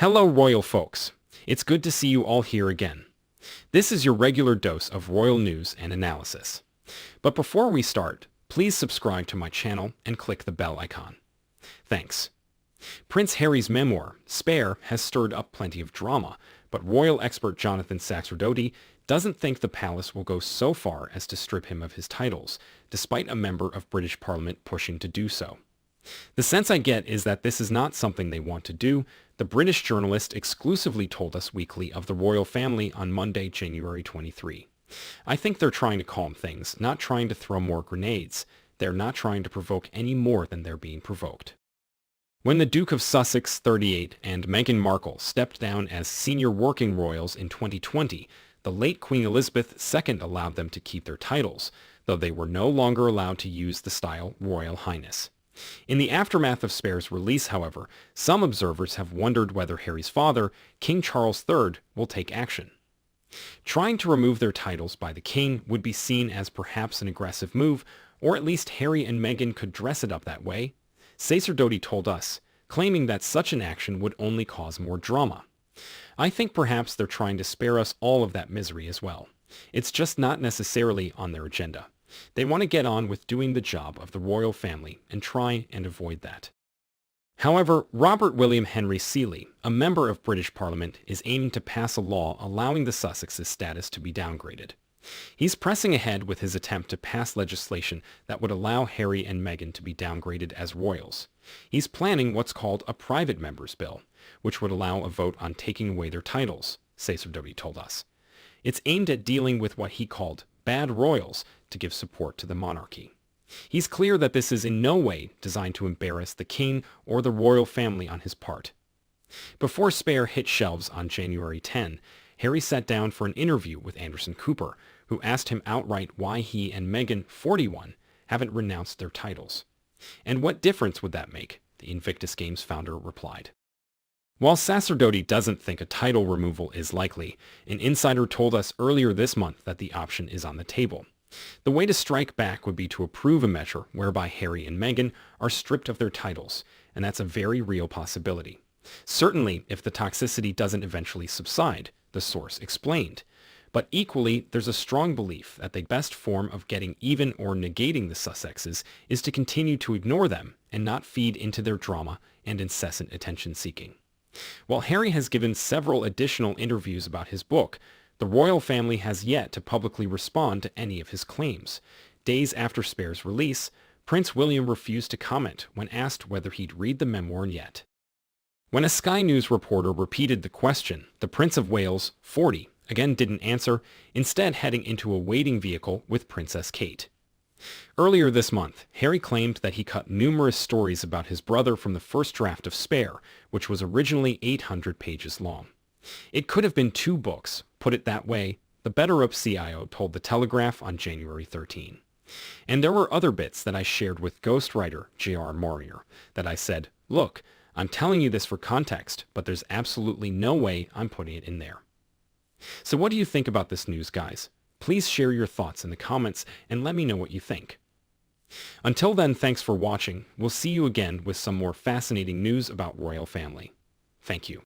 Hello, royal folks. It's good to see you all here again. This is your regular dose of royal news and analysis. But before we start, please subscribe to my channel and click the bell icon. Thanks. Prince Harry's memoir, Spare, has stirred up plenty of drama, but royal expert Jonathan Sacerdote doesn't think the palace will go so far as to strip him of his titles, despite a member of British Parliament pushing to do so. The sense I get is that this is not something they want to do. The British journalist exclusively told Us Weekly of the royal family on Monday, January 23. I think they're trying to calm things, not trying to throw more grenades. They're not trying to provoke any more than they're being provoked. When the Duke of Sussex, 38, and Meghan Markle stepped down as senior working royals in 2020, the late Queen Elizabeth II allowed them to keep their titles, though they were no longer allowed to use the style Royal Highness. In the aftermath of Spare's release, however, some observers have wondered whether Harry's father, King Charles III, will take action. Trying to remove their titles by the king would be seen as perhaps an aggressive move, or at least Harry and Meghan could dress it up that way. Sacerdote told us, claiming that such an action would only cause more drama. I think perhaps they're trying to spare us all of that misery as well. It's just not necessarily on their agenda. They want to get on with doing the job of the royal family and try and avoid that. However, Robert William Henry Seeley, a member of British Parliament, is aiming to pass a law allowing the Sussexes' status to be downgraded. He's pressing ahead with his attempt to pass legislation that would allow Harry and Meghan to be downgraded as royals. He's planning what's called a private member's bill, which would allow a vote on taking away their titles, Sacerdote told us. It's aimed at dealing with what he called bad royals to give support to the monarchy. He's clear that this is in no way designed to embarrass the king or the royal family on his part. Before Spare hit shelves on January 10, Harry sat down for an interview with Anderson Cooper, who asked him outright why he and Meghan, 41, haven't renounced their titles. And what difference would that make? The Invictus Games founder replied. While Sacerdote doesn't think a title removal is likely, an insider told us earlier this month that the option is on the table. The way to strike back would be to approve a measure whereby Harry and Meghan are stripped of their titles, and that's a very real possibility. Certainly, if the toxicity doesn't eventually subside, the source explained. But equally, there's a strong belief that the best form of getting even or negating the Sussexes is to continue to ignore them and not feed into their drama and incessant attention-seeking. While Harry has given several additional interviews about his book, the royal family has yet to publicly respond to any of his claims. Days after Spare's release, Prince William refused to comment when asked whether he'd read the memoir yet. When a Sky News reporter repeated the question, the Prince of Wales, 40, again didn't answer, instead heading into a waiting vehicle with Princess Kate. Earlier this month, Harry claimed that he cut numerous stories about his brother from the first draft of Spare, which was originally 800 pages long. It could have been 2 books, put it that way, the better-up CIO told The Telegraph on January 13. And there were other bits that I shared with ghostwriter J.R. Morier that I said, look, I'm telling you this for context, but there's absolutely no way I'm putting it in there. So what do you think about this news, guys? Please share your thoughts in the comments and let me know what you think. Until then, thanks for watching. We'll see you again with some more fascinating news about royal family. Thank you.